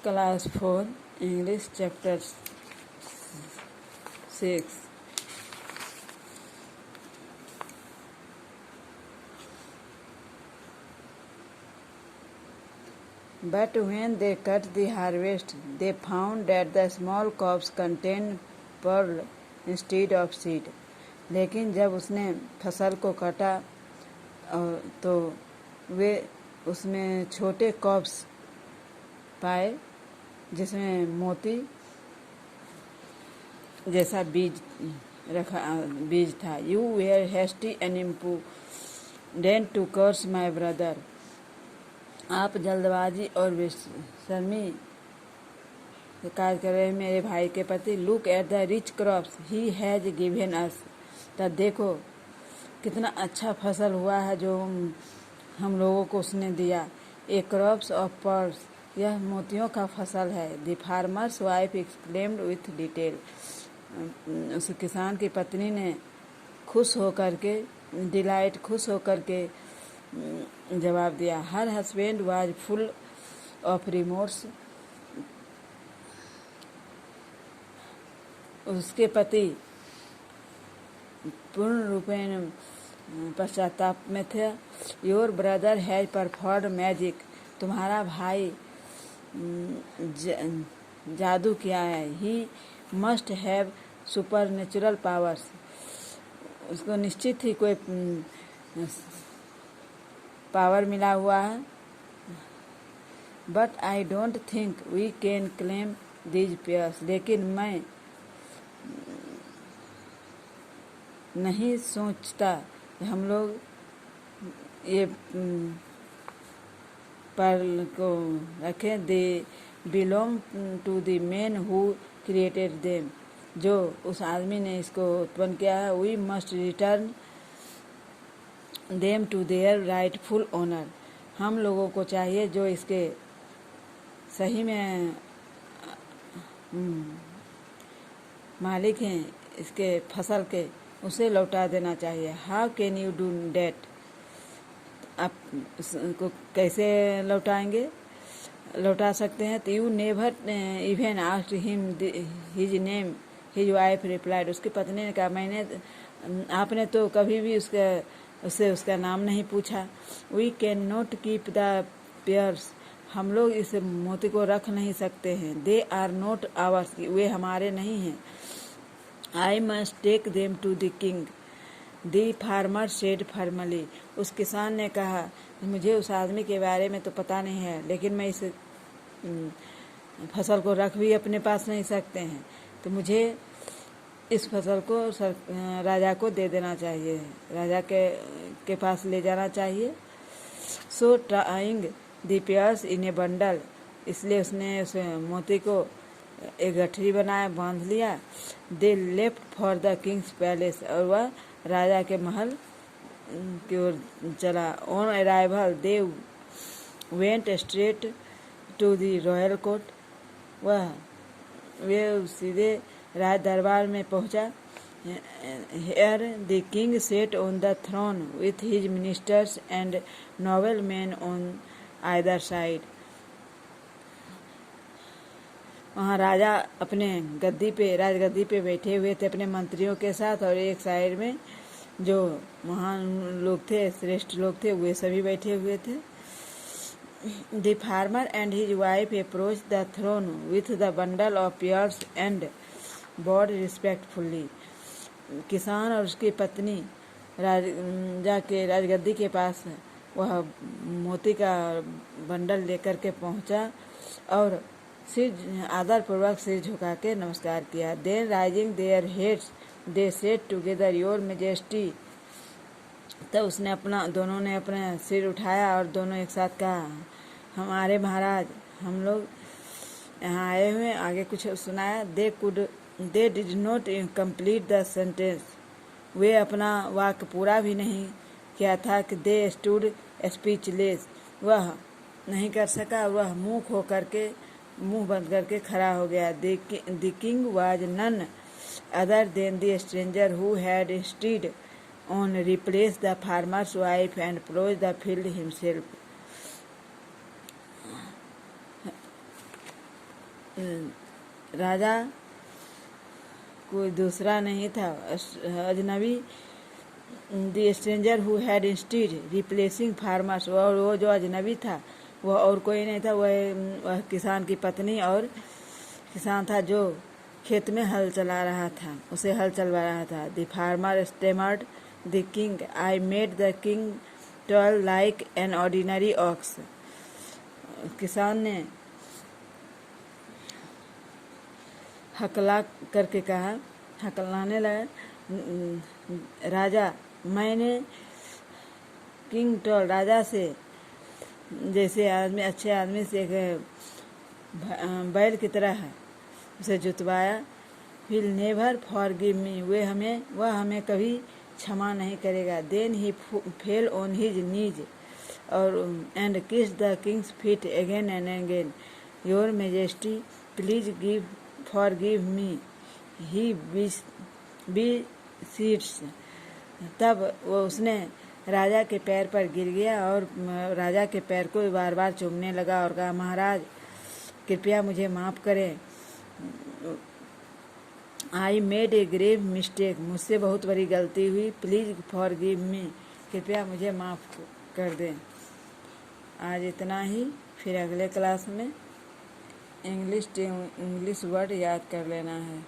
Class 4 English Chapter 6. But when they cut the harvest, they found that the small cobs contained pearl instead of seed. लेकिन जब उसने फसल को काटा तो वे उसमें छोटे कॉब्स पाए जिसमें मोती जैसा बीज था. You were hasty and impudent to curse my brother. आप जल्दबाजी और बेशर्मी कार्य कर रहे हैं मेरे भाई के प्रति. Look at the rich crops he has given us. तब देखो कितना अच्छा फसल हुआ है जो हम लोगों को उसने दिया. A crops of pearls. यह मोतियों का फसल है. The farmer's wife exclaimed with delight. उस किसान की पत्नी ने खुश होकर के जवाब दिया. Her husband was full of remorse. उसके पति पूर्ण रूपेण पश्चाताप में थे. Your brother has performed magic. तुम्हारा भाई जादू किया है. He must have supernatural powers. उसको निश्चित ही कोई पावर मिला हुआ है. But I don't think we can claim these powers. लेकिन मैं नहीं सोचता कि हम लोग ये पर्ल को रखें. They belong to the man who created them. जो उस आदमी ने इसको उत्पन्न किया है. We must return them to their rightful owner. हम लोगों को चाहिए जो इसके सही में मालिक हैं इसके फसल के, उसे लौटा देना चाहिए. How can you do that? आप इसको कैसे लौटा सकते हैं. You never even asked him his name. His wife replied. उसकी पत्नी ने कहा आपने तो कभी भी उससे उसका नाम नहीं पूछा. We cannot keep the pearls. हम लोग इस मोती को रख नहीं सकते हैं. They are not ours. वे हमारे नहीं हैं. I must take them to the king. The farmer said firmly. उस किसान ने कहा मुझे उस आदमी के बारे में तो पता नहीं है, लेकिन मैं इस फसल को रख भी अपने पास नहीं सकते हैं, तो मुझे इस फसल को राजा को दे देना चाहिए, राजा के पास ले जाना चाहिए. So tying the pearls in a bundle. इसलिए उसने उस मोती को एक गठरी बनाया, बांध लिया. They left for the king's palace. और वह राजा के महल की ओर चला. On arrival they went straight to the royal court. वे सीधे राज दरबार में पहुंचा. Here the king sat on the throne with his ministers and noblemen on either side. वहाँ राजा अपने राजगद्दी पे बैठे हुए थे अपने मंत्रियों के साथ, और एक साइड में जो महान लोग थे, श्रेष्ठ लोग थे, वे सभी बैठे हुए थे. The farmer and his wife approached the throne with the bundle of pearls and bowed respectfully. किसान और उसकी पत्नी राजा के राजगद्दी के पास वह मोती का बंडल लेकर के पहुंचा और आदर पूर्वक सिर झुका के नमस्कार किया. Then raising their heads they said together, Your Majesty. तब दोनों ने अपना सिर उठाया और दोनों एक साथ कहा हमारे महाराज, हम लोग यहाँ आए हुए. आगे कुछ सुनाया. They did not complete the sentence. वे अपना वाक्य पूरा भी नहीं किया था कि they stood speechless. वह नहीं कर सका, वह मुंह बंद करके खड़ा हो गया. The king was none other than the stranger who had instead on replaced the farmer's wife and plowed the field himself. राजा कोई दूसरा नहीं था, अजनबी, the stranger who had instead replacing farmers, और वो जो अजनबी था वह और कोई नहीं था, वह किसान की पत्नी और किसान था जो खेत में हल चला रहा था, उसे हल चलवा रहा था। The farmer stammered the king, I made the king toil like an ordinary ox. किसान ने हकला करके कहा, हकलाने लगा, राजा, मैंने किंग टॉल, राजा से जैसे आदमी, अच्छे आदमी से बैल की तरह उसे जुतवाया। विल नेवर फॉरगिव मी, वह हमें कभी क्षमा नहीं करेगा। Then he fell on his knees और and kiss the king's feet again and again. Your majesty please forgive me, he beseeches. तब वो उसने राजा के पैर पर गिर गया और राजा के पैर को बार बार चूमने लगा और कहा, महाराज कृपया मुझे माफ़ करें। I made a grave mistake, मुझसे बहुत बड़ी गलती हुई। प्लीज़ फॉरगिव मी, कृपया मुझे माफ़ कर दें। आज इतना ही, फिर अगले क्लास में इंग्लिश वर्ड याद कर लेना है।